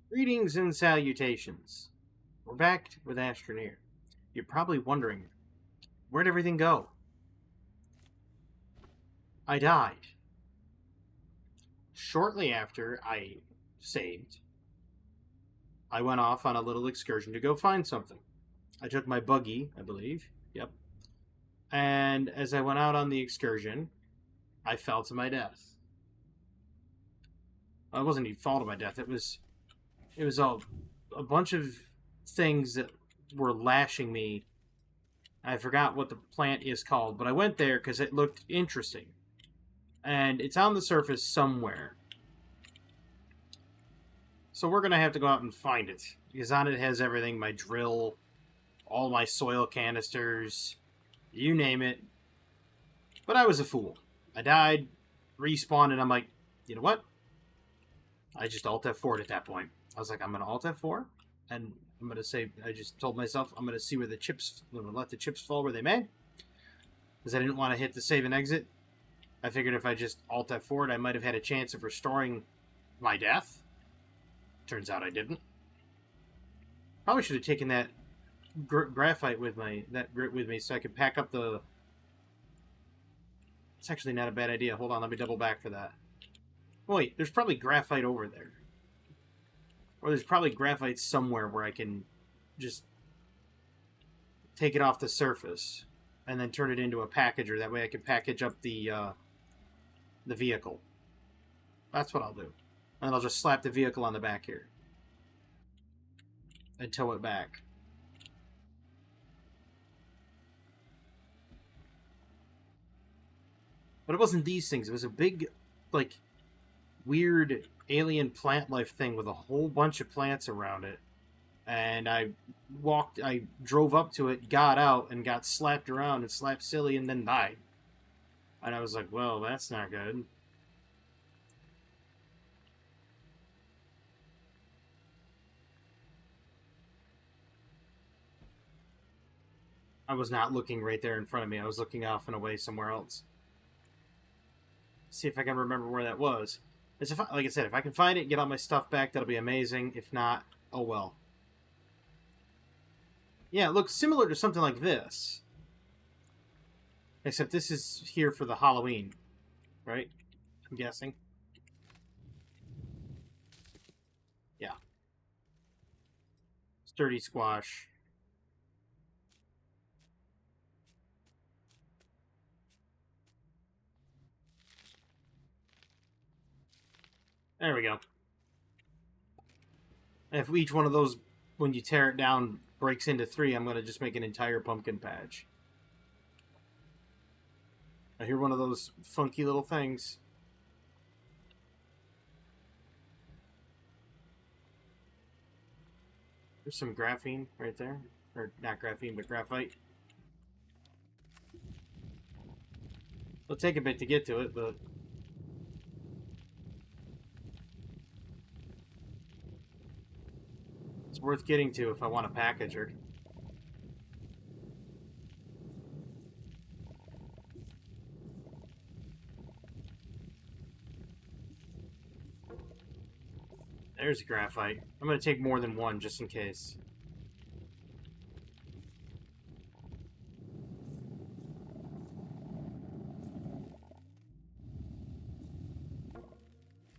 Greetings and salutations. We're back with Astroneer. You're probably wondering, where'd everything go? I died. Shortly after I saved, I went off on a little excursion to go find something. I took my buggy, I believe. Yep. And as I went out on the excursion, I fell to my death. Well, it wasn't even fall to my death. It was a bunch of things that were lashing me. I forgot what the plant is called, but I went there because it looked interesting. And it's on the surface somewhere. So we're going to have to go out and find it. Because on it has everything, my drill, all my soil canisters, you name it. But I was a fool. I died, respawned, and I'm like, you know what? I just Alt F4'd at that point. I was like, I'm going to Alt F4, and I'm going to say, I just told myself, I'm going to see where the chips, I'm going to let the chips fall where they may. Because I didn't want to hit the save and exit. I figured if I just Alt F4'd, I might have had a chance of restoring my death. Turns out I didn't. Probably should have taken that graphite with grit with me so I could pack up the... It's actually not a bad idea. Hold on, let me double back for that. Wait, there's probably graphite over there. Or there's probably graphite somewhere where I can just take it off the surface and then turn it into a packager. That way I can package up the vehicle. That's what I'll do. And I'll just slap the vehicle on the back here. And tow it back. But it wasn't these things. It was a big, like, weird alien plant life thing with a whole bunch of plants around it. And I drove up to it, got out, and got slapped around and slapped silly and then died. And I was like, well, that's not good. I was not looking right there in front of me. I was looking off and away somewhere else. See if I can remember where that was. Like I said, if I can find it, get all my stuff back, that'll be amazing. If not, oh well. Yeah, it looks similar to something like this. Except this is here for the Halloween, right? I'm guessing. Yeah. Sturdy squash. There we go. And if each one of those, when you tear it down, breaks into 3, I'm going to just make an entire pumpkin patch. I hear one of those funky little things. There's some graphene right there. Or not graphene, but graphite. It'll take a bit to get to it, but... it's worth getting to if I want a packager. There's graphite. I'm going to take more than one just in case.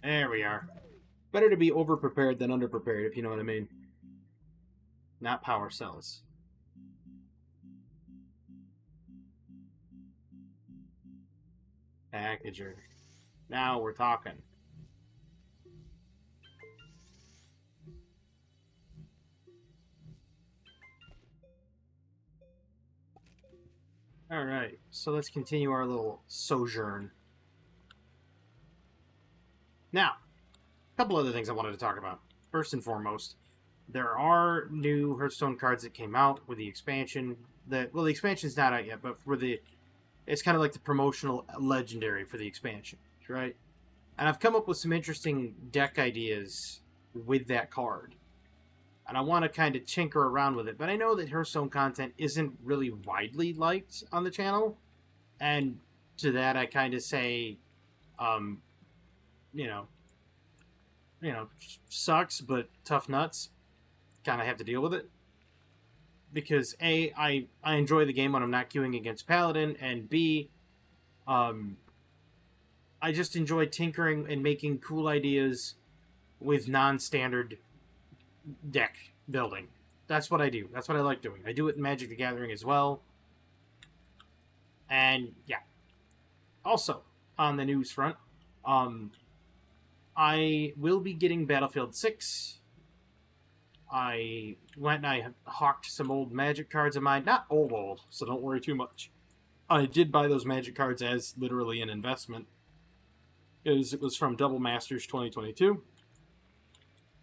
There we are. Better to be over-prepared than under-prepared, if you know what I mean. Not power cells. Packager. Now we're talking. Alright, so let's continue our little sojourn. Now, a couple other things I wanted to talk about. First and foremost, there are new Hearthstone cards that came out with the expansion. Well, the expansion's not out yet, but it's kind of like the promotional legendary for the expansion, right? And I've come up with some interesting deck ideas with that card. And I want to kind of tinker around with it. But I know that Hearthstone content isn't really widely liked on the channel. And to that I kind of say, you know, you know, sucks, but tough nuts. Kind of have to deal with it. Because A, I enjoy the game when I'm not queuing against Paladin, and B, um, I just enjoy tinkering and making cool ideas with non-standard deck building. That's what I do. That's what I like doing. I do it in Magic the Gathering as well. And yeah. Also, on the news front, um, I will be getting Battlefield 6. I went and I hawked some old Magic cards of mine. Not old, so don't worry too much. I did buy those Magic cards as literally an investment. It was from Double Masters 2022.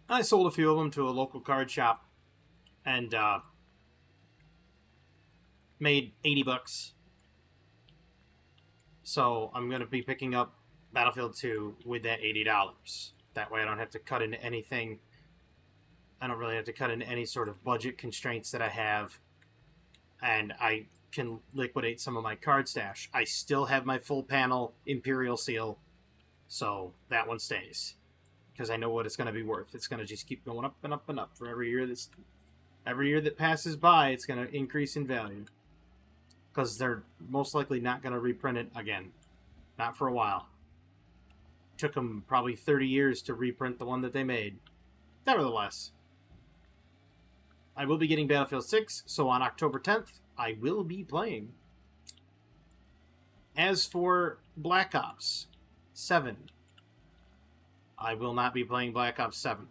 I sold a few of them to a local card shop and made $80. So I'm going to be picking up Battlefield 2 with that $80. That way I don't have to cut into anything. I don't really have to cut into any sort of budget constraints that I have. And I can liquidate some of my card stash. I still have my full panel Imperial Seal, so that one stays. Because I know what it's going to be worth. It's going to just keep going up and up and up for every year that passes by. It's going to increase in value. Because they're most likely not going to reprint it again. Not for a while. Took them probably 30 years to reprint the one that they made. Nevertheless, I will be getting Battlefield 6, so on October 10th, I will be playing. As for Black Ops 7, I will not be playing Black Ops 7.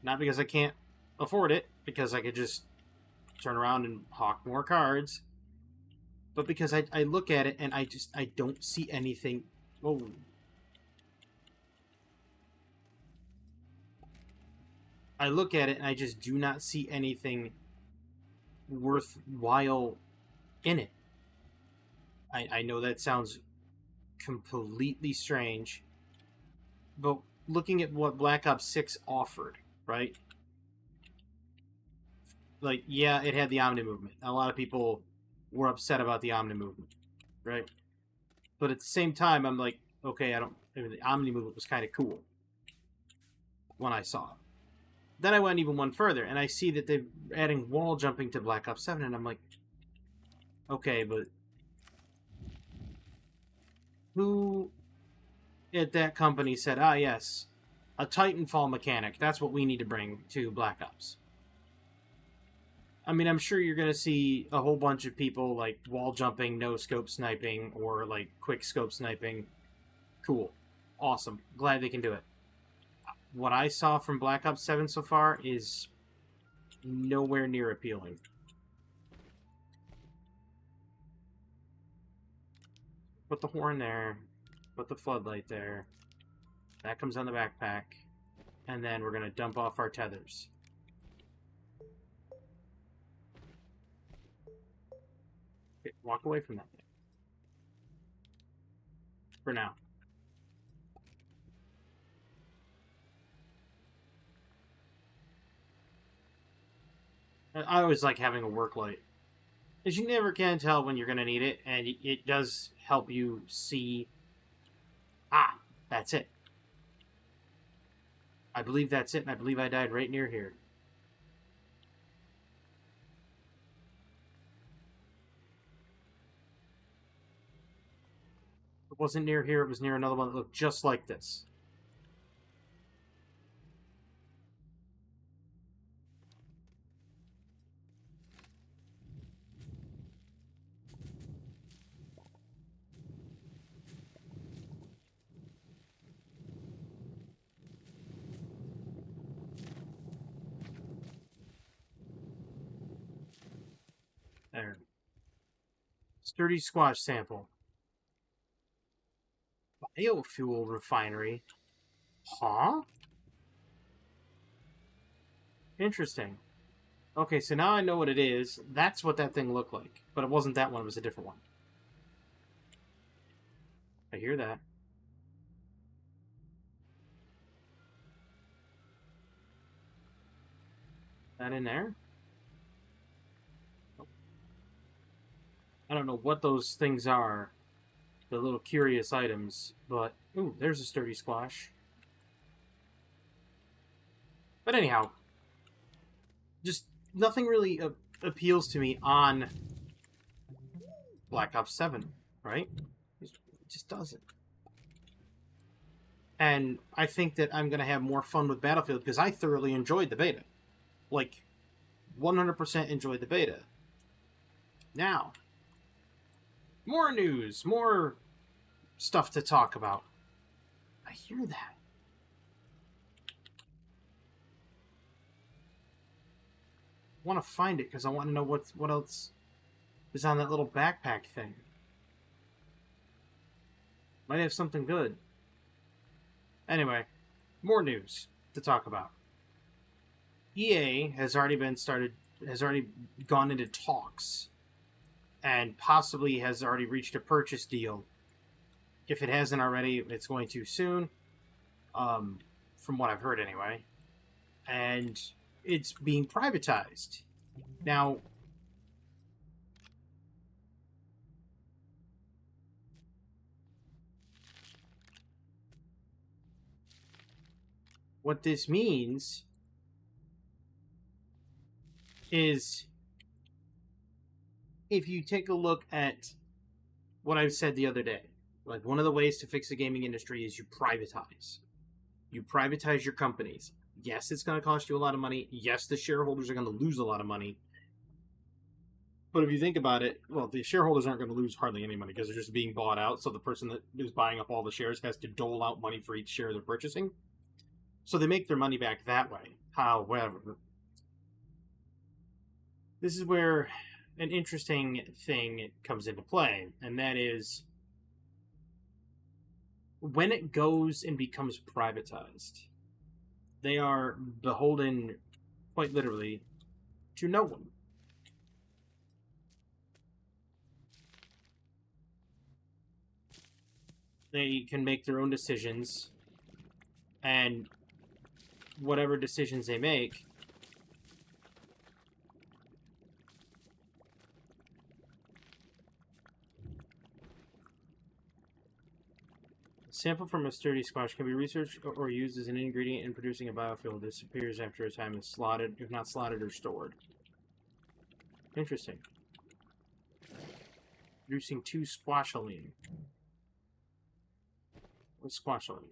Not because I can't afford it, because I could just turn around and hawk more cards, but because I look at it and I don't see anything. Whoa. I look at it and I just do not see anything worthwhile in it. I know that sounds completely strange, but looking at what Black Ops 6 offered, right? Like, yeah, it had the Omni movement. A lot of people were upset about the Omni movement, right? But at the same time, I'm like, okay, the Omni movement was kind of cool when I saw it. Then I went even one further, and I see that they're adding wall jumping to Black Ops 7, and I'm like, okay, but who at that company said, ah, yes, a Titanfall mechanic, that's what we need to bring to Black Ops? I mean, I'm sure you're going to see a whole bunch of people, like, wall jumping, no-scope sniping, or, like, quick-scope sniping. Cool. Awesome. Glad they can do it. What I saw from Black Ops 7 so far is nowhere near appealing. Put the horn there. Put the floodlight there. That comes on the backpack. And then we're going to dump off our tethers. Okay, walk away from that thing. For now. I always like having a work light. Because you never can tell when you're going to need it, and it does help you see, ah, that's it. I believe that's it, and I believe I died right near here. It wasn't near here, it was near another one that looked just like this. There. Sturdy squash sample. Biofuel refinery. Huh? Interesting. Okay, so now I know what it is. That's what that thing looked like. But it wasn't that one, it was a different one. I hear that. That in there? I don't know what those things are. The little curious items, but... Ooh, there's a sturdy squash. But anyhow, just nothing really appeals to me on Black Ops 7, right? It just doesn't. And I think that I'm going to have more fun with Battlefield because I thoroughly enjoyed the beta. Like, 100% enjoyed the beta. Now, more news, more stuff to talk about. I hear that. I want to find it because I want to know what else is on that little backpack thing. Might have something good. Anyway, more news to talk about. EA has already gone into talks and possibly has already reached a purchase deal. If it hasn't already, it's going to soon, from what I've heard anyway. And it's being privatized. Now, what this means is, if you take a look at what I've said the other day, like, one of the ways to fix the gaming industry is you privatize. You privatize your companies. Yes, it's going to cost you a lot of money. Yes, the shareholders are going to lose a lot of money. But if you think about it, well, the shareholders aren't going to lose hardly any money because they're just being bought out. So the person that is buying up all the shares has to dole out money for each share they're purchasing. So they make their money back that way. However, this is where an interesting thing comes into play, and that is when it goes and becomes privatized, they are beholden, quite literally, to no one. They can make their own decisions, and whatever decisions they make, a sample from a sturdy squash can be researched or used as an ingredient in producing a biofuel that disappears after a time is slotted, if not slotted or stored. Interesting. Producing 2 squasholine. What's squasholine?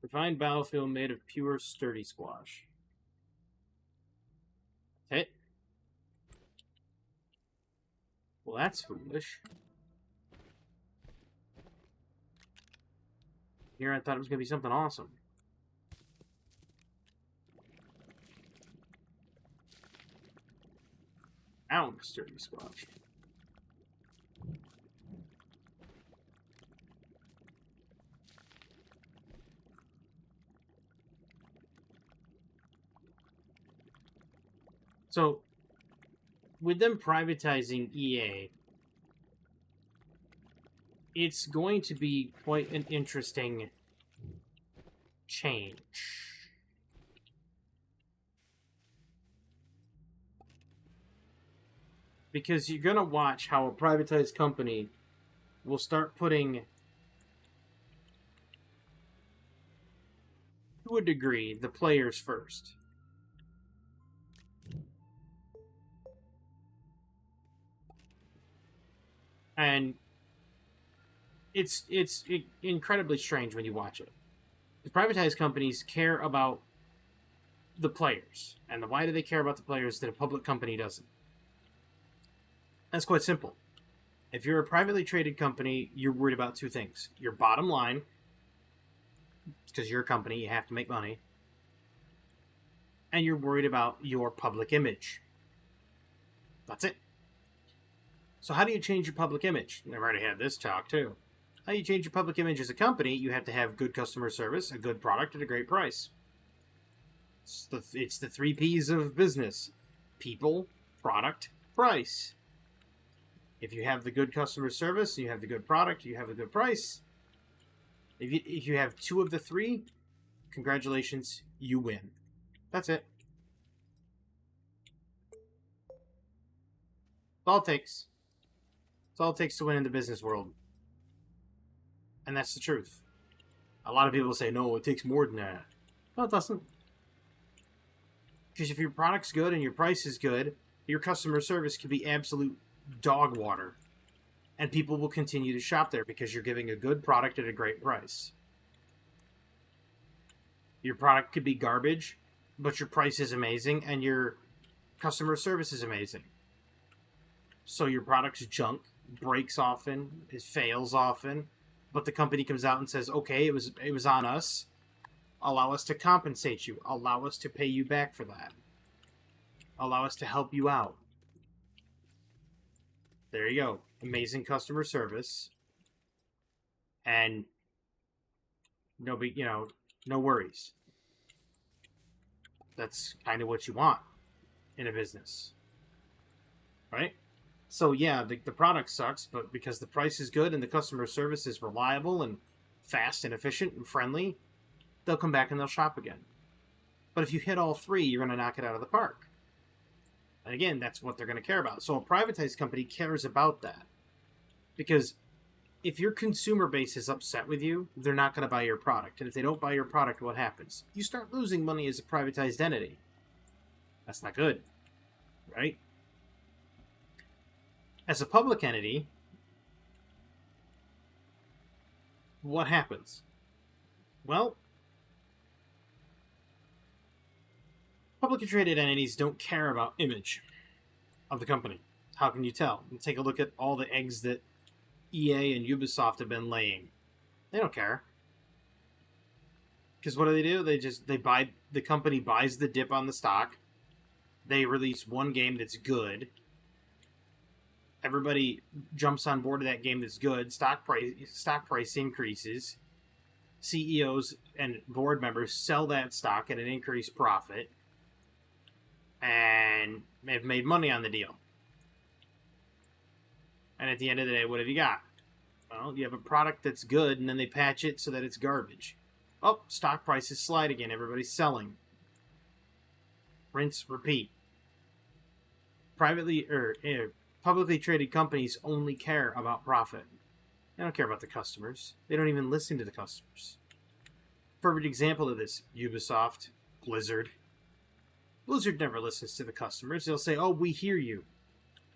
Refined biofuel made of pure sturdy squash. Hit. Well, that's foolish. Here I thought it was going to be something awesome. Ow, sturdy squash. So, with them privatizing EA, it's going to be quite an interesting change. Because you're going to watch how a privatized company will start putting, to a degree, the players first. And it's incredibly strange when you watch it. The privatized companies care about the players. And why do they care about the players that a public company doesn't? That's quite simple. If you're a privately traded company, you're worried about 2 things. Your bottom line, because you're a company, you have to make money. And you're worried about your public image. That's it. So how do you change your public image? I've already had this talk, too. How do you change your public image as a company? You have to have good customer service, a good product, at a great price. It's the 3 Ps of business. People, product, price. If you have the good customer service, you have the good product, you have the good price. If you have 2 of the 3, congratulations, you win. That's it. That's all it takes. That's all it takes to win in the business world. And that's the truth. A lot of people say, no, it takes more than that. No, it doesn't. Because if your product's good and your price is good, your customer service can be absolute dog water. And people will continue to shop there because you're giving a good product at a great price. Your product could be garbage, but your price is amazing and your customer service is amazing. So your product's junk, breaks often, it fails often, but the company comes out and says, okay, it was on us. Allow us to compensate you. Allow us to pay you back for that. Allow us to help you out. There you go. Amazing customer service. And no worries. That's kind of what you want in a business. Right? So yeah, the product sucks, but because the price is good and the customer service is reliable and fast and efficient and friendly, they'll come back and they'll shop again. But if you hit all three, you're going to knock it out of the park. And again, that's what they're going to care about. So a privatized company cares about that. Because if your consumer base is upset with you, they're not going to buy your product. And if they don't buy your product, what happens? You start losing money as a privatized entity. That's not good. Right? As a public entity, what happens? Well, publicly traded entities don't care about image of the company. How can you tell? You take a look at all the eggs that EA and Ubisoft have been laying. They don't care. Because what do? They buy, the company buys the dip on the stock. They release one game that's good. Everybody jumps on board of that game that's good. Stock price increases. CEOs and board members sell that stock at an increased profit. And they've made money on the deal. And at the end of the day, what have you got? Well, you have a product that's good, and then they patch it so that it's garbage. Oh, stock prices slide again. Everybody's selling. Rinse, repeat. Publicly traded companies only care about profit. They don't care about the customers. They don't even listen to the customers. Perfect example of this, Ubisoft, Blizzard. Blizzard never listens to the customers. They'll say, oh, we hear you.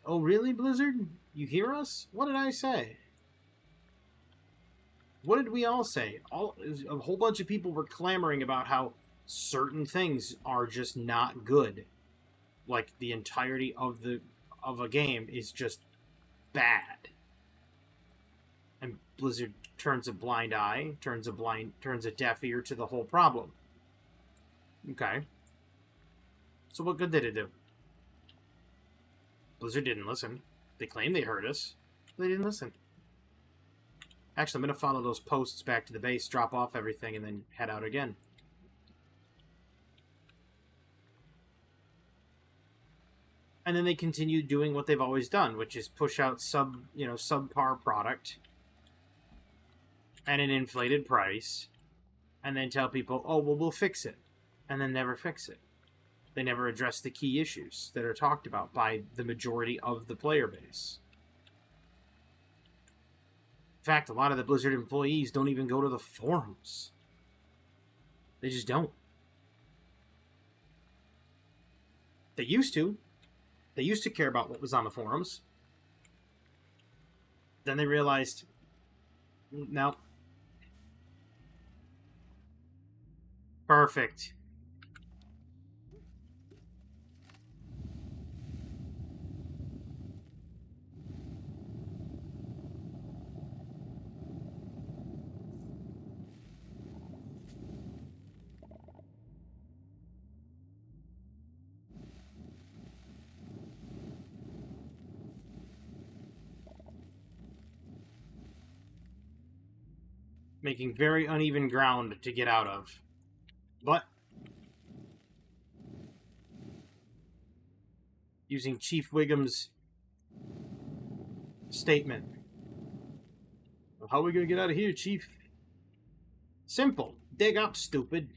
Oh, really, Blizzard? You hear us? What did I say? What did we all say? A whole bunch of people were clamoring about how certain things are just not good. Like the entirety of a game is just bad. And Blizzard turns a blind eye, turns a deaf ear to the whole problem. Okay. So what good did it do? Blizzard didn't listen. They claimed they heard us. They didn't listen. Actually, I'm going to follow those posts back to the base, drop off everything, and then head out again. And then they continue doing what they've always done, which is push out subpar product at an inflated price, and then tell people, oh, well, we'll fix it, and then never fix it. They never address the key issues that are talked about by the majority of the player base. In fact, a lot of the Blizzard employees don't even go to the forums. They just don't. They used to. They used to care about what was on the forums. Then they realized, no. Perfect. Making very uneven ground to get out of. But using Chief Wiggum's statement. Well, how are we going to get out of here, Chief? Simple. Dig up, stupid.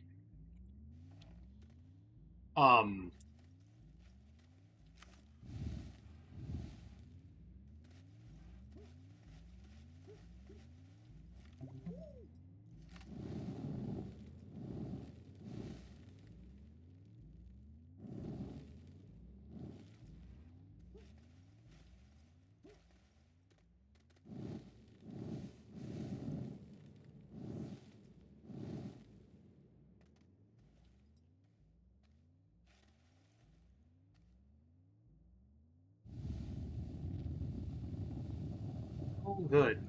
Oh, good.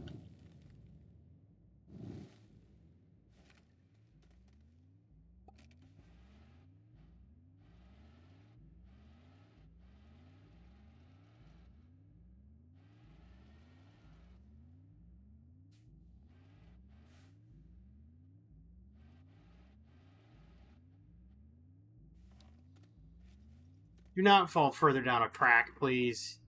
Do not fall further down a crack, please.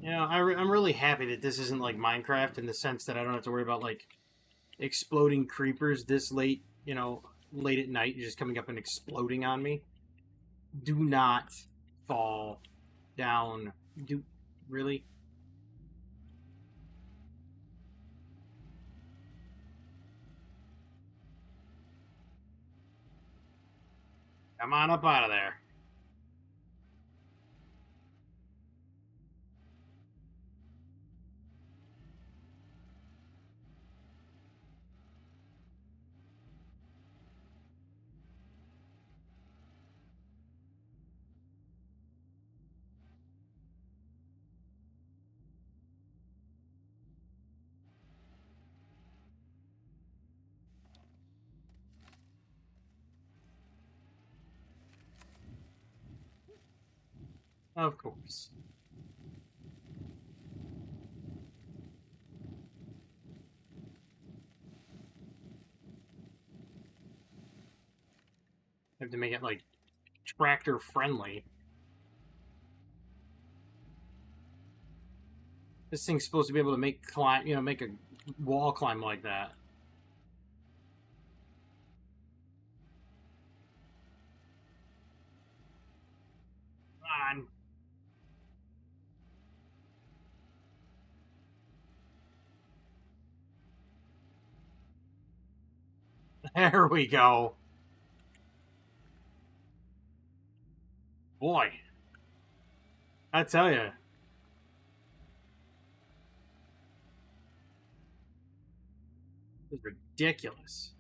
You know, I'm really happy that this isn't like Minecraft in the sense that I don't have to worry about like exploding creepers this late, late at night, just coming up and exploding on me. Do not fall down. Do really? Come on up out of there. Of course. I have to make it like tractor friendly. This thing's supposed to be able to make a wall climb like that. Come on. There we go. Boy, I tell you, it's ridiculous.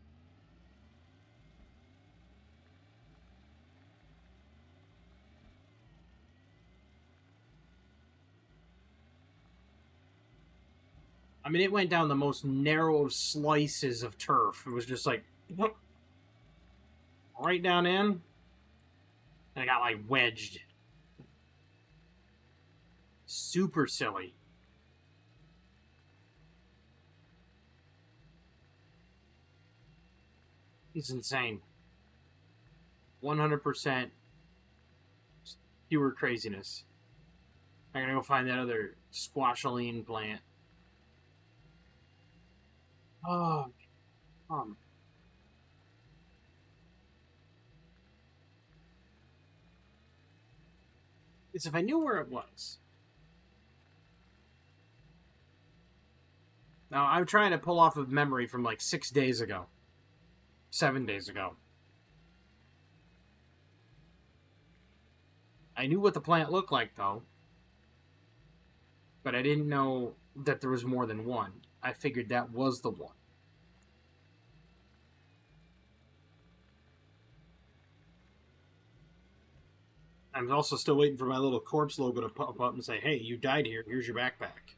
I mean, it went down the most narrow of slices of turf. It was just like right down in, and I got like wedged. Super silly. It's insane. 100% pure craziness. I'm gonna go find that other squashaline plant. Oh, it's if I knew where it was. Now I'm trying to pull off of memory from like 6 days ago, 7 days ago. I knew what the plant looked like though, but I didn't know that there was more than one. I figured that was the one. I'm also still waiting for my little corpse logo to pop up and say, "Hey, you died here. Here's your backpack."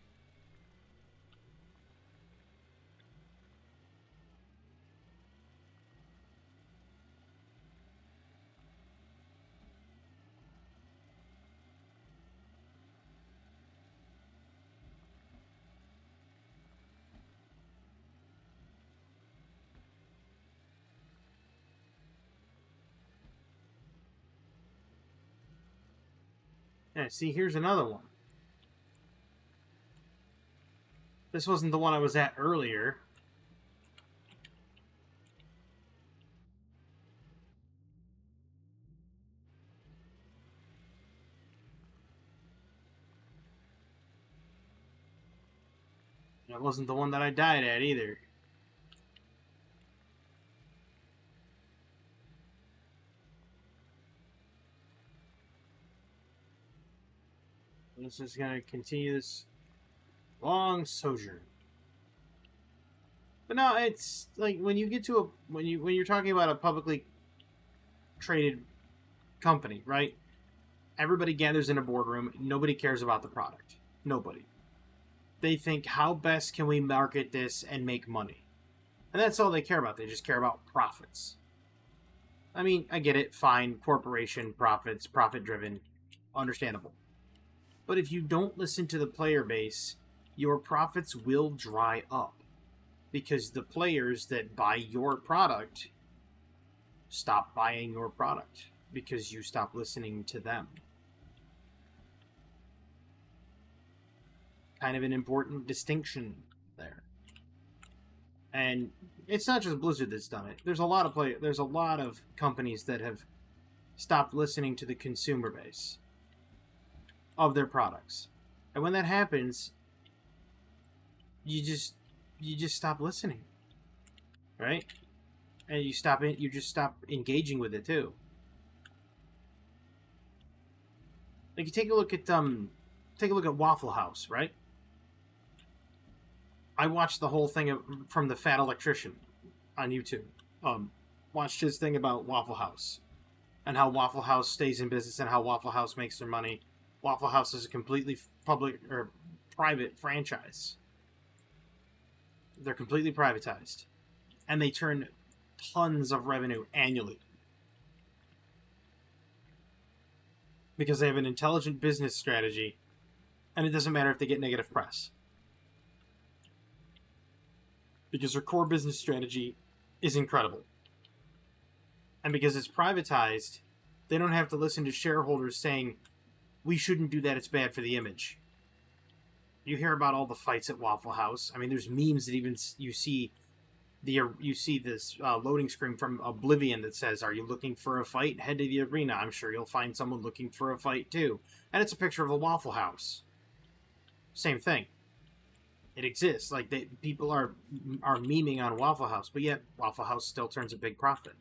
Yeah, see, here's another one. This wasn't the one I was at earlier. It wasn't the one that I died at either. This is going to continue this long sojourn. But no, it's like when you get to a when you're talking about a publicly traded company, right? Everybody gathers in a boardroom. Nobody cares about the product. Nobody. They think, how best can we market this and make money? And that's all they care about. They just care about profits. I mean, I get it. Fine. Corporation, profits, profit driven. Understandable. But if you don't listen to the player base, your profits will dry up. Because the players that buy your product stop buying your product. Because you stop listening to them. Kind of an important distinction there. And it's not just Blizzard that's done it. There's a lot of companies that have stopped listening to the consumer base of their products. And when that happens, you just stop listening. Right? And you just stop engaging with it too. Like you take a look at Waffle House, right? I watched the whole thing from the Fat Electrician on YouTube. Watched his thing about Waffle House and how Waffle House stays in business and how Waffle House makes their money. Waffle House is a completely public or private franchise. They're completely privatized, and they turn tons of revenue annually because they have an intelligent business strategy, and it doesn't matter if they get negative press. Because their core business strategy is incredible. And because it's privatized, they don't have to listen to shareholders saying, we shouldn't do that, it's bad for the image. You hear about all the fights at Waffle House. I mean, there's memes that even you see this loading screen from Oblivion that says, are you looking for a fight? Head to the arena. I'm sure you'll find someone looking for a fight too. And it's a picture of a Waffle House. Same thing. It exists. Like people are memeing on Waffle House, but yet Waffle House still turns a big profit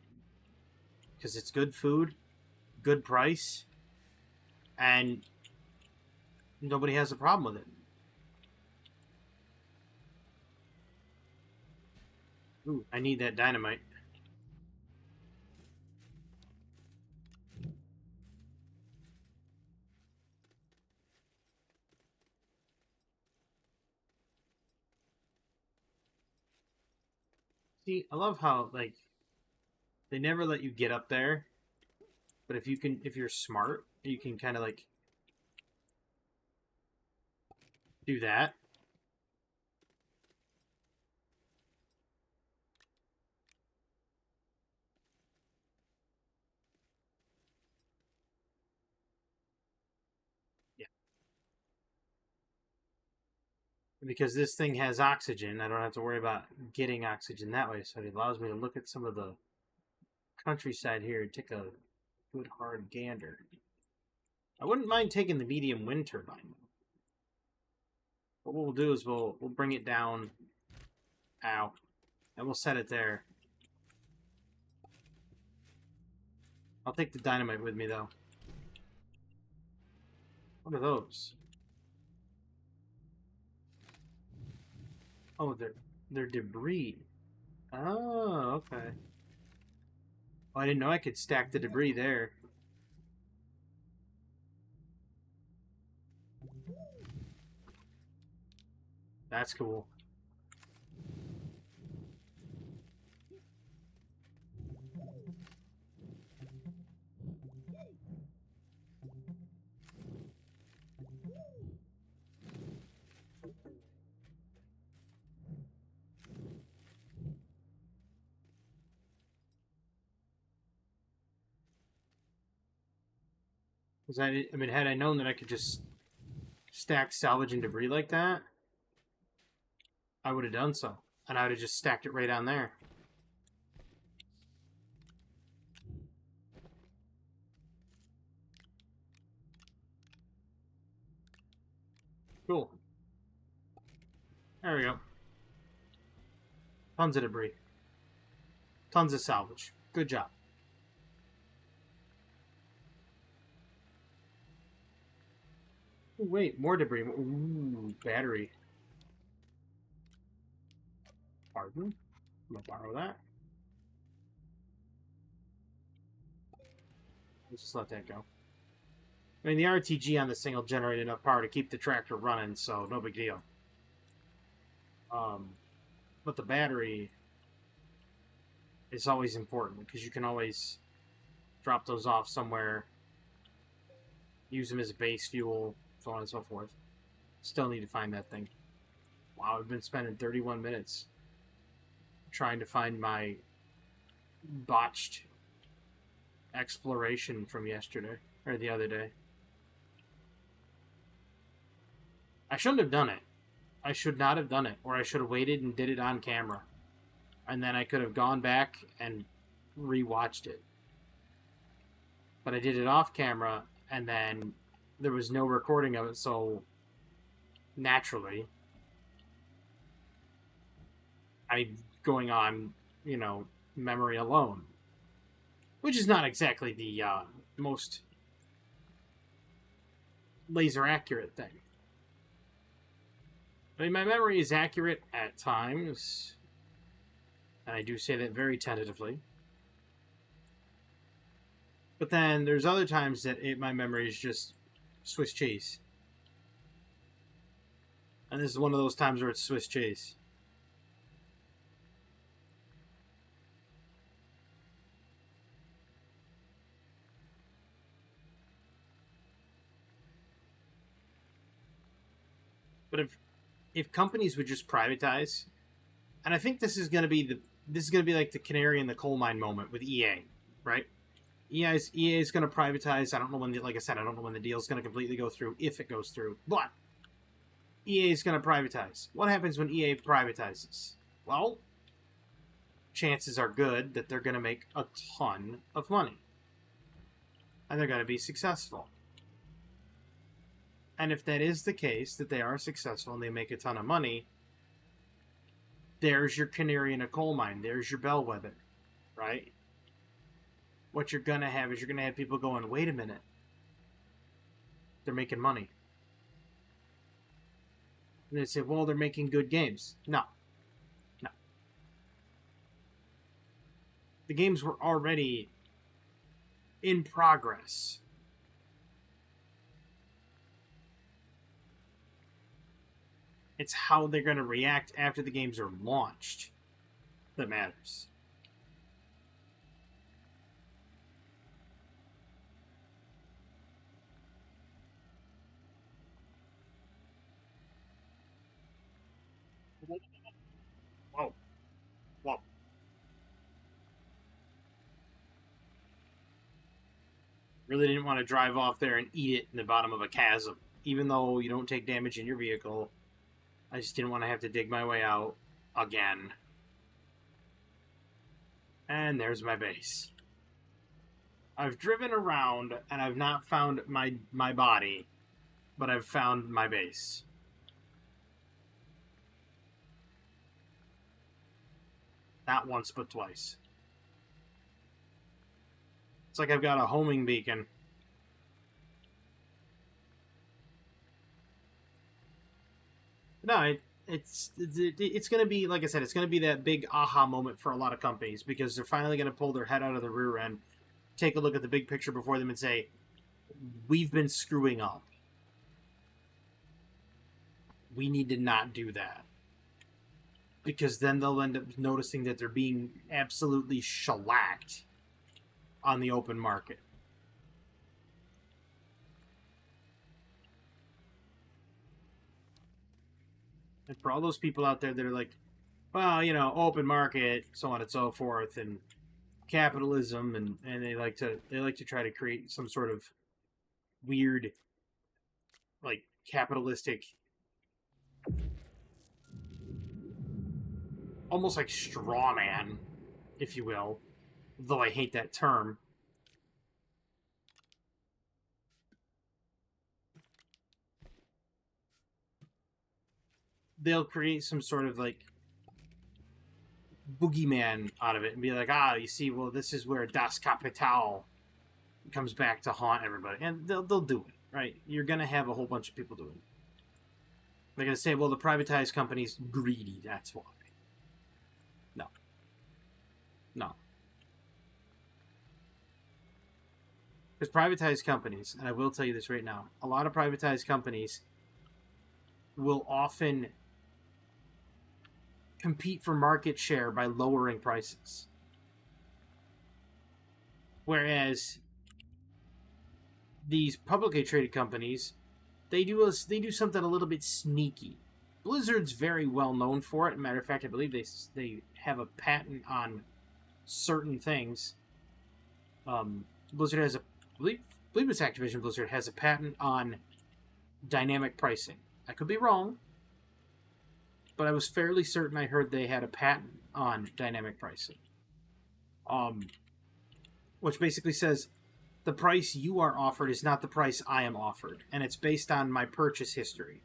because it's good food, good price, and nobody has a problem with it. Ooh, I need that dynamite. See, I love how like they never let you get up there, but if you're smart, you can kind of like do that. Yeah. Because this thing has oxygen, I don't have to worry about getting oxygen that way, so it allows me to look at some of the countryside here and take a good hard gander. I wouldn't mind taking the medium wind turbine. What we'll do is we'll bring it down, ow, and we'll set it there. I'll take the dynamite with me though. What are those? Oh, they're debris. Oh, okay. Well, I didn't know I could stack the debris there. That's cool. Because I mean, had I known that I could just stack salvage and debris like that, I would have done so. And I would have just stacked it right on there. Cool. There we go. Tons of debris. Tons of salvage. Good job. Ooh, wait, more debris. Ooh, battery. Pardon? I'm gonna borrow that. Let's just let that go. I mean, the RTG on this thing will generate enough power to keep the tractor running, so no big deal. But the battery is always important because you can always drop those off somewhere, use them as a base fuel, so on and so forth. Still need to find that thing. Wow, I've been spending 31 minutes trying to find my botched exploration from yesterday, or the other day. I shouldn't have done it. I should not have done it, or I should have waited and did it on camera. And then I could have gone back and rewatched it. But I did it off camera, and then there was no recording of it, so naturally, I'm going on, you know, memory alone. Which is not exactly the most laser accurate thing. I mean, my memory is accurate at times, and I do say that very tentatively. But then there's other times that my memory is just Swiss cheese. And this is one of those times where it's Swiss cheese. But if companies would just privatize, and I think this is going to be like the canary in the coal mine moment with EA, right? EA is going to privatize. I don't know when, like I said, I don't know when the deal is going to completely go through, if it goes through, but EA is going to privatize. What happens when EA privatizes? Well, chances are good that they're going to make a ton of money, and they're going to be successful. And if that is the case, that they are successful and they make a ton of money, there's your canary in a coal mine. There's your bellwether, right? What you're going to have is you're going to have people going, wait a minute. They're making money. And they say, well, they're making good games. No. No. The games were already in progress. It's how they're going to react after the games are launched that matters. Whoa. Whoa. Really didn't want to drive off there and eat it in the bottom of a chasm. Even though you don't take damage in your vehicle, I just didn't want to have to dig my way out again. And there's my base. I've driven around and I've not found my body, but I've found my base. Not once, but twice. It's like I've got a homing beacon. No, it's going to be, like I said, it's going to be that big aha moment for a lot of companies because they're finally going to pull their head out of the rear end, take a look at the big picture before them and say, we've been screwing up. We need to not do that. Because then they'll end up noticing that they're being absolutely shellacked on the open market. And for all those people out there that are like, well, you know, open market, so on and so forth, and capitalism, and they like to try to create some sort of weird, like, capitalistic, almost like straw man, if you will, though I hate that term. They'll create some sort of like boogeyman out of it and be like, you see, well, this is where Das Kapital comes back to haunt everybody. And they'll do it, right? You're going to have a whole bunch of people doing it. They're going to say, well, the privatized company's greedy, that's why. No. No. Because privatized companies, and I will tell you this right now, a lot of privatized companies will often compete for market share by lowering prices. Whereas these publicly traded companies, they do something a little bit sneaky. Blizzard's very well known for it. Matter of fact, I believe they have a patent on certain things. Blizzard has a I believe it's Activision Blizzard has a patent on dynamic pricing. I could be wrong, but I was fairly certain I heard they had a patent on dynamic pricing. Which basically says the price you are offered is not the price I am offered, and it's based on my purchase history.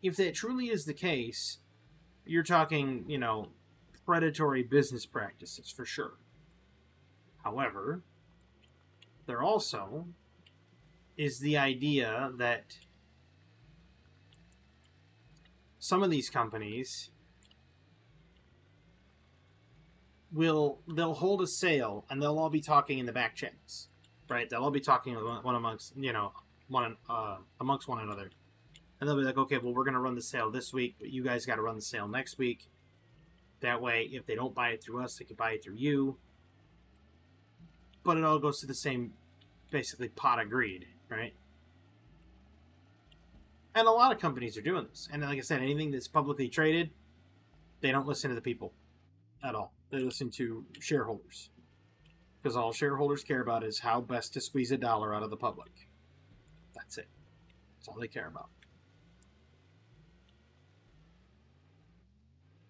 If that truly is the case, you're talking, predatory business practices for sure. However, there also is the idea that some of these companies they'll hold a sale and they'll all be talking in the back channels, right? They'll all be talking amongst one another, and they'll be like, okay, well, we're going to run the sale this week, but you guys got to run the sale next week. That way, if they don't buy it through us, they can buy it through you. But it all goes to the same, basically, pot of greed, right? And a lot of companies are doing this. And like I said, anything that's publicly traded, they don't listen to the people at all. They listen to shareholders. Because all shareholders care about is how best to squeeze a dollar out of the public. That's it. That's all they care about.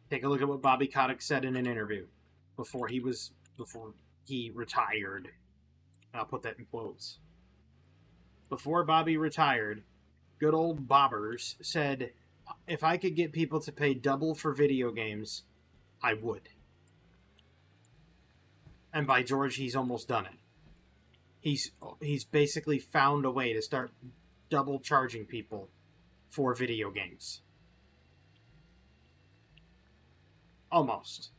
Take a look at what Bobby Kotick said in an interview before he retired. I'll put that in quotes. Before Bobby retired, good old Bobbers said, if I could get people to pay double for video games, I would. And by George, he's almost done it. He's basically found a way to start double charging people for video games. Almost.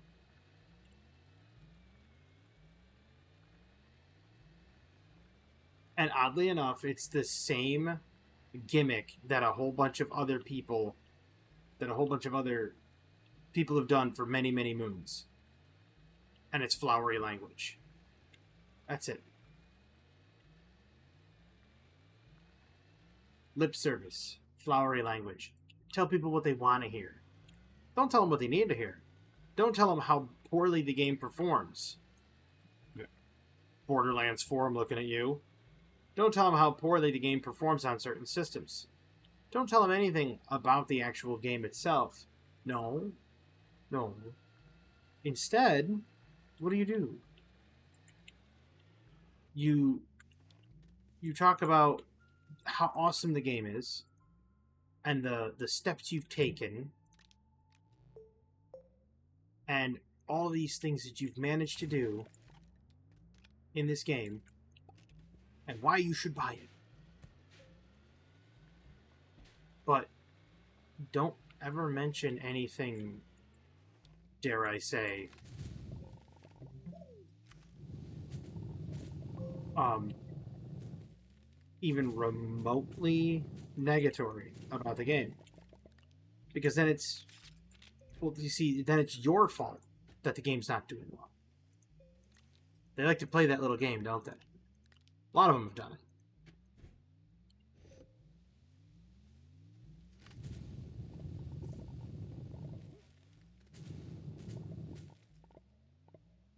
And oddly enough, it's the same gimmick that a whole bunch of other people have done for many, many moons. And it's flowery language. That's it. Lip service. Flowery language. Tell people what they want to hear. Don't tell them what they need to hear. Don't tell them how poorly the game performs. Borderlands 4, I'm looking at you. Don't tell them how poorly the game performs on certain systems. Don't tell them anything about the actual game itself. No. Instead, what do? You talk about how awesome the game is and the steps you've taken and all these things that you've managed to do in this game and why you should buy it. But don't ever mention anything, dare I say, even remotely negatory about the game. Because then it's your fault that the game's not doing well. They like to play that little game, don't they? A lot of them have done it.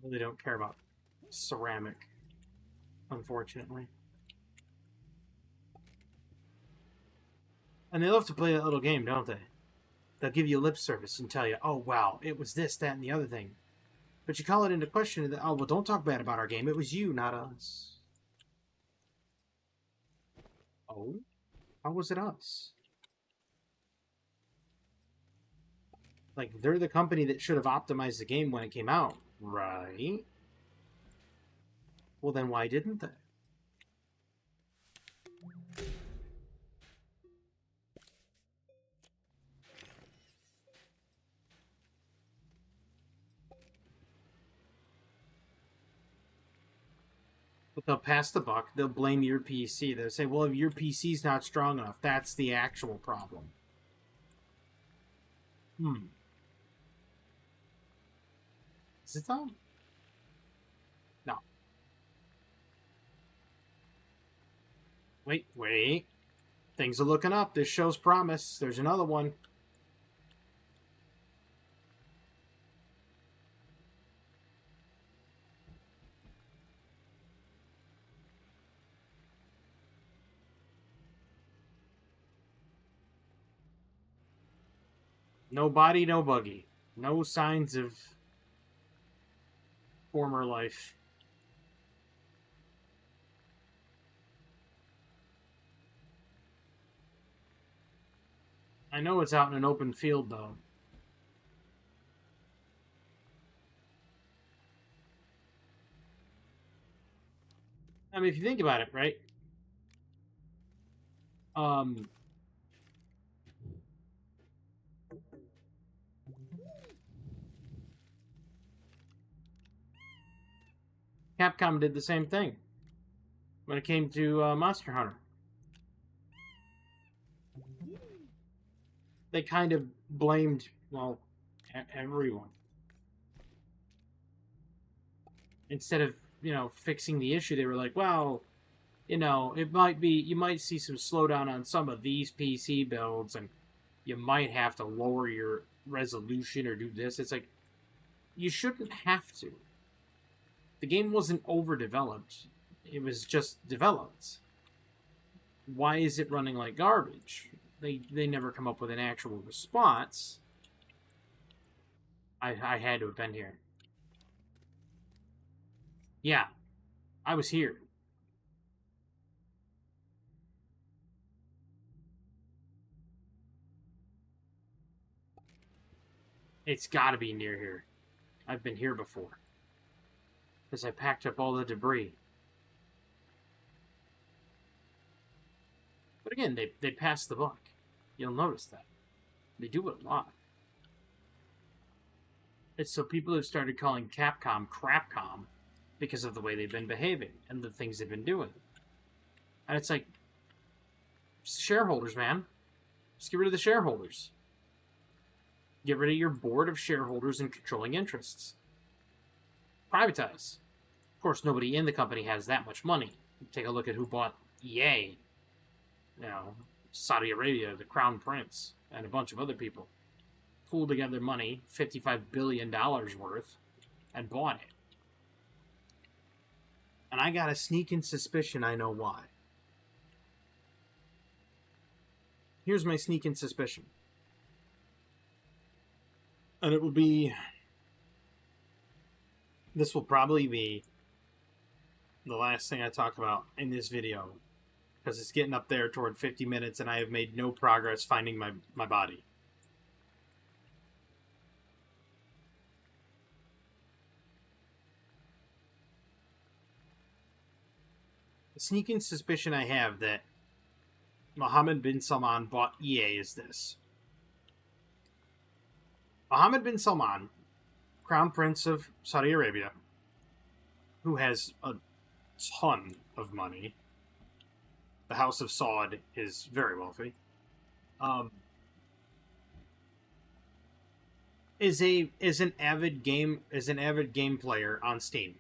Really don't care about ceramic, unfortunately. And they love to play that little game, don't they? They'll give you lip service and tell you, oh, wow, it was this, that, and the other thing. But you call it into question, and oh, well, don't talk bad about our game. It was you, not us. Oh? How was it us? Like, they're the company that should have optimized the game when it came out, right? Well, then why didn't they? But they'll pass the buck. They'll blame your PC. They'll say, well, if your PC's not strong enough, that's the actual problem. Is it though? No. Wait. Things are looking up. This shows promise. There's another one. No body, no buggy. No signs of former life. I know it's out in an open field, though. I mean, if you think about it, right? Capcom did the same thing when it came to Monster Hunter. They kind of blamed, well, everyone. Instead of, fixing the issue, they were like, well, it might be, you might see some slowdown on some of these PC builds, and you might have to lower your resolution or do this. It's like, you shouldn't have to. The game wasn't overdeveloped. It was just developed. Why is it running like garbage? They never come up with an actual response. I had to have been here. Yeah, I was here. It's got to be near here. I've been here before. Because I packed up all the debris. But again, they pass the buck. You'll notice that. They do it a lot. It's so people have started calling Capcom Crapcom because of the way they've been behaving and the things they've been doing. And it's like, shareholders, man. Just get rid of the shareholders. Get rid of your board of shareholders and controlling interests. Privatize. Of course, nobody in the company has that much money. Take a look at who bought EA. Saudi Arabia, the Crown Prince, and a bunch of other people pooled together money, $55 billion worth, and bought it. And I got a sneaking suspicion I know why. Here's my sneaking suspicion. And it will be... This will probably be the last thing I talk about in this video. Because it's getting up there toward 50 minutes and I have made no progress finding my body. The sneaking suspicion I have that Mohammed bin Salman bought EA is this. Mohammed bin Salman, Crown Prince of Saudi Arabia, who has a ton of money. The House of Saud is very wealthy. Is an avid game player on Steam.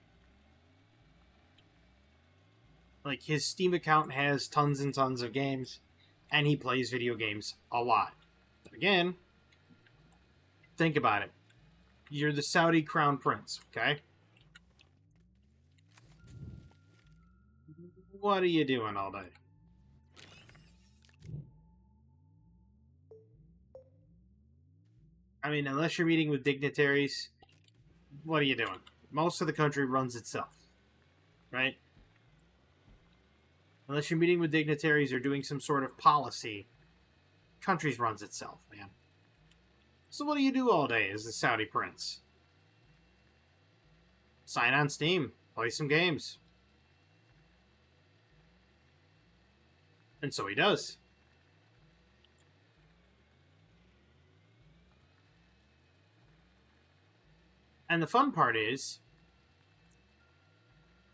Like, his Steam account has tons and tons of games, and he plays video games a lot. But again, think about it. You're the Saudi Crown Prince, okay? What are you doing all day? I mean, unless you're meeting with dignitaries, what are you doing? Most of the country runs itself, right? Unless you're meeting with dignitaries or doing some sort of policy, countries runs itself, man. So what do you do all day as the Saudi prince? Sign on Steam, play some games. And so he does. And the fun part is,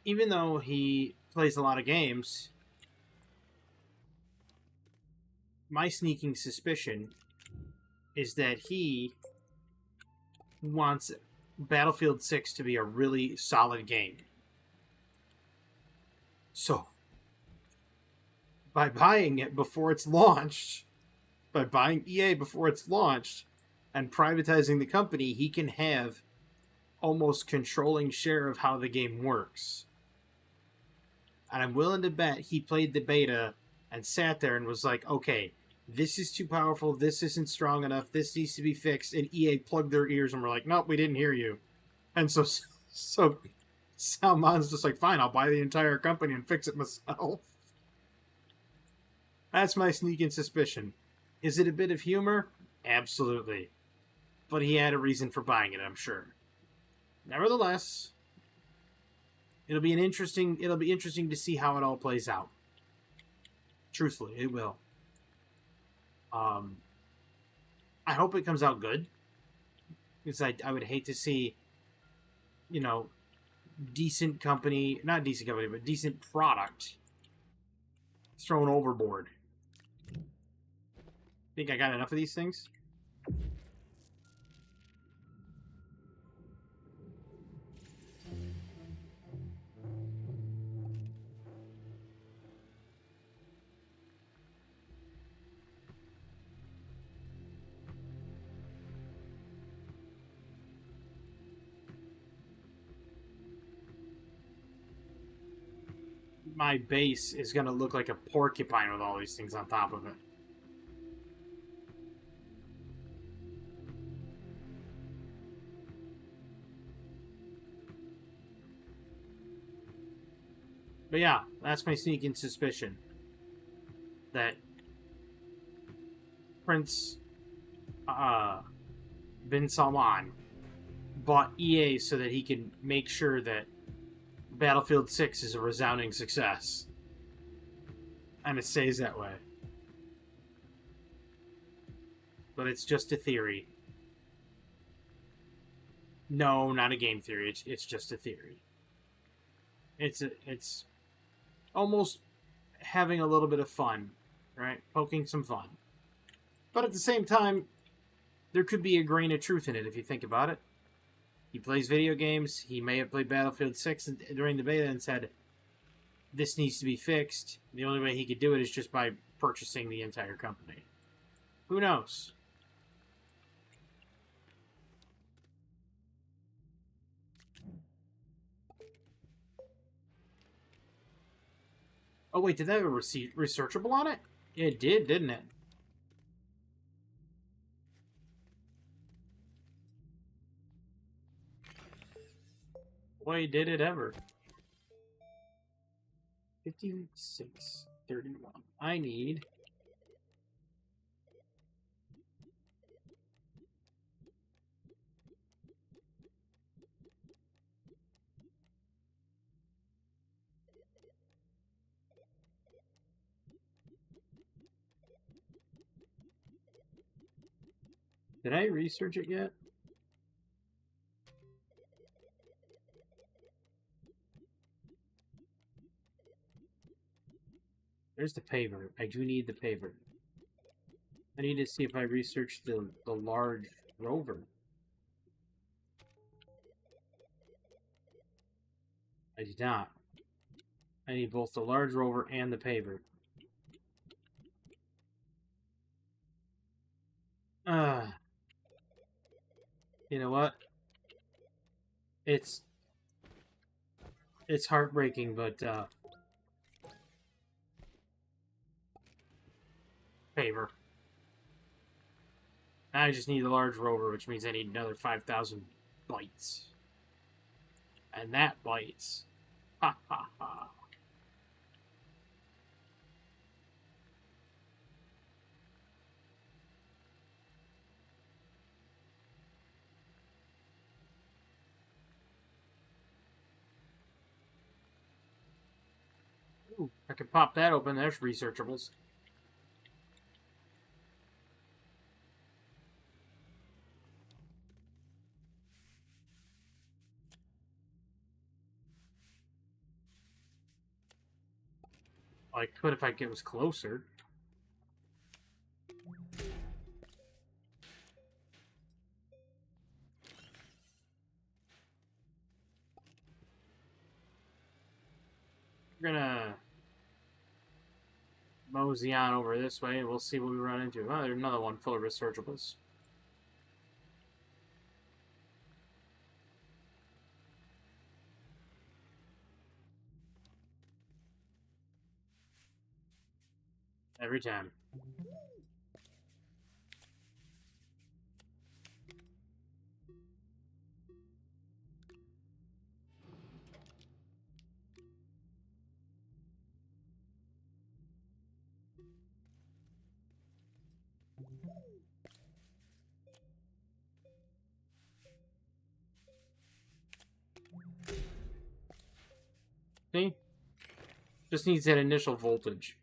even though he plays a lot of games, my sneaking suspicion is that he wants Battlefield 6 to be a really solid game. So, by buying it before it's launched, by buying EA before it's launched, and privatizing the company, he can have almost controlling share of how the game works. And I'm willing to bet he played the beta and sat there and was like, okay, this is too powerful, this isn't strong enough, this needs to be fixed, and EA plugged their ears and were like, nope, we didn't hear you. And so Salman's just like, fine, I'll buy the entire company and fix it myself. That's my sneaking suspicion. Is it a bit of humor? Absolutely. But he had a reason for buying it, I'm sure. Nevertheless, it'll be interesting to see how it all plays out. Truthfully, it will. I hope it comes out good. Because I would hate to see, decent company, not decent company, but decent product thrown overboard. Think I got enough of these things? My base is going to look like a porcupine with all these things on top of it. But yeah, that's my sneaking suspicion. That Prince bin Salman bought EA so that he can make sure that Battlefield 6 is a resounding success. And it stays that way. But it's just a theory. No, not a game theory. It's just a theory. It's almost having a little bit of fun, right? Poking some fun. But at the same time, there could be a grain of truth in it if you think about it. He plays video games. He may have played Battlefield 6 during the beta and said, this needs to be fixed. The only way he could do it is just by purchasing the entire company. Who knows? Oh, wait, did that have a researchable on it? It did, didn't it? Boy, did it ever. 5631. I need... Did I research it yet? There's the paver. I do need the paver. I need to see if I researched the large rover. I did not. I need both the large rover and the paver. You know what? It's heartbreaking, but paver. I just need a large rover, which means I need another 5,000 bytes. And that bites. Ha ha ha. Ooh, I can pop that open. There's researchables. I could if I was closer. We're gonna mosey on over this way, and we'll see what we run into. Oh, there's another one full of researchables. Every time. See? Just needs that initial voltage.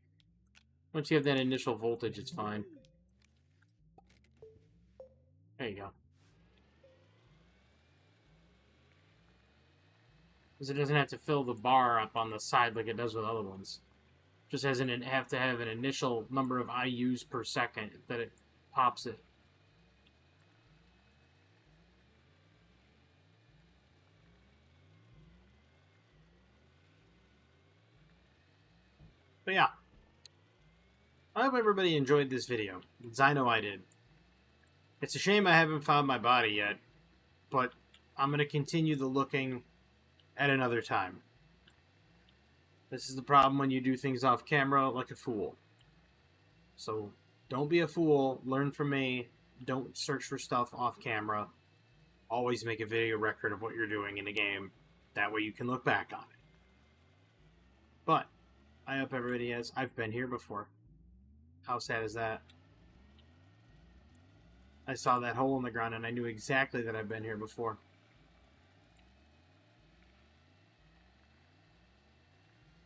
Once you have that initial voltage, it's fine. There you go. Because it doesn't have to fill the bar up on the side like it does with other ones. Just has have to have an initial number of IUs per second that it pops it. But yeah. I hope everybody enjoyed this video, because I know I did. It's a shame I haven't found my body yet, but I'm going to continue the looking at another time. This is the problem when you do things off camera like a fool. So don't be a fool, learn from me, don't search for stuff off camera. Always make a video record of what you're doing in the game. That way you can look back on it. But I hope everybody has. I've been here before. How sad is that? I saw that hole in the ground and I knew exactly that I've been here before.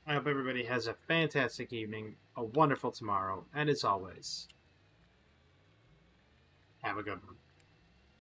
I hope everybody has a fantastic evening, a wonderful tomorrow, and as always, have a good one.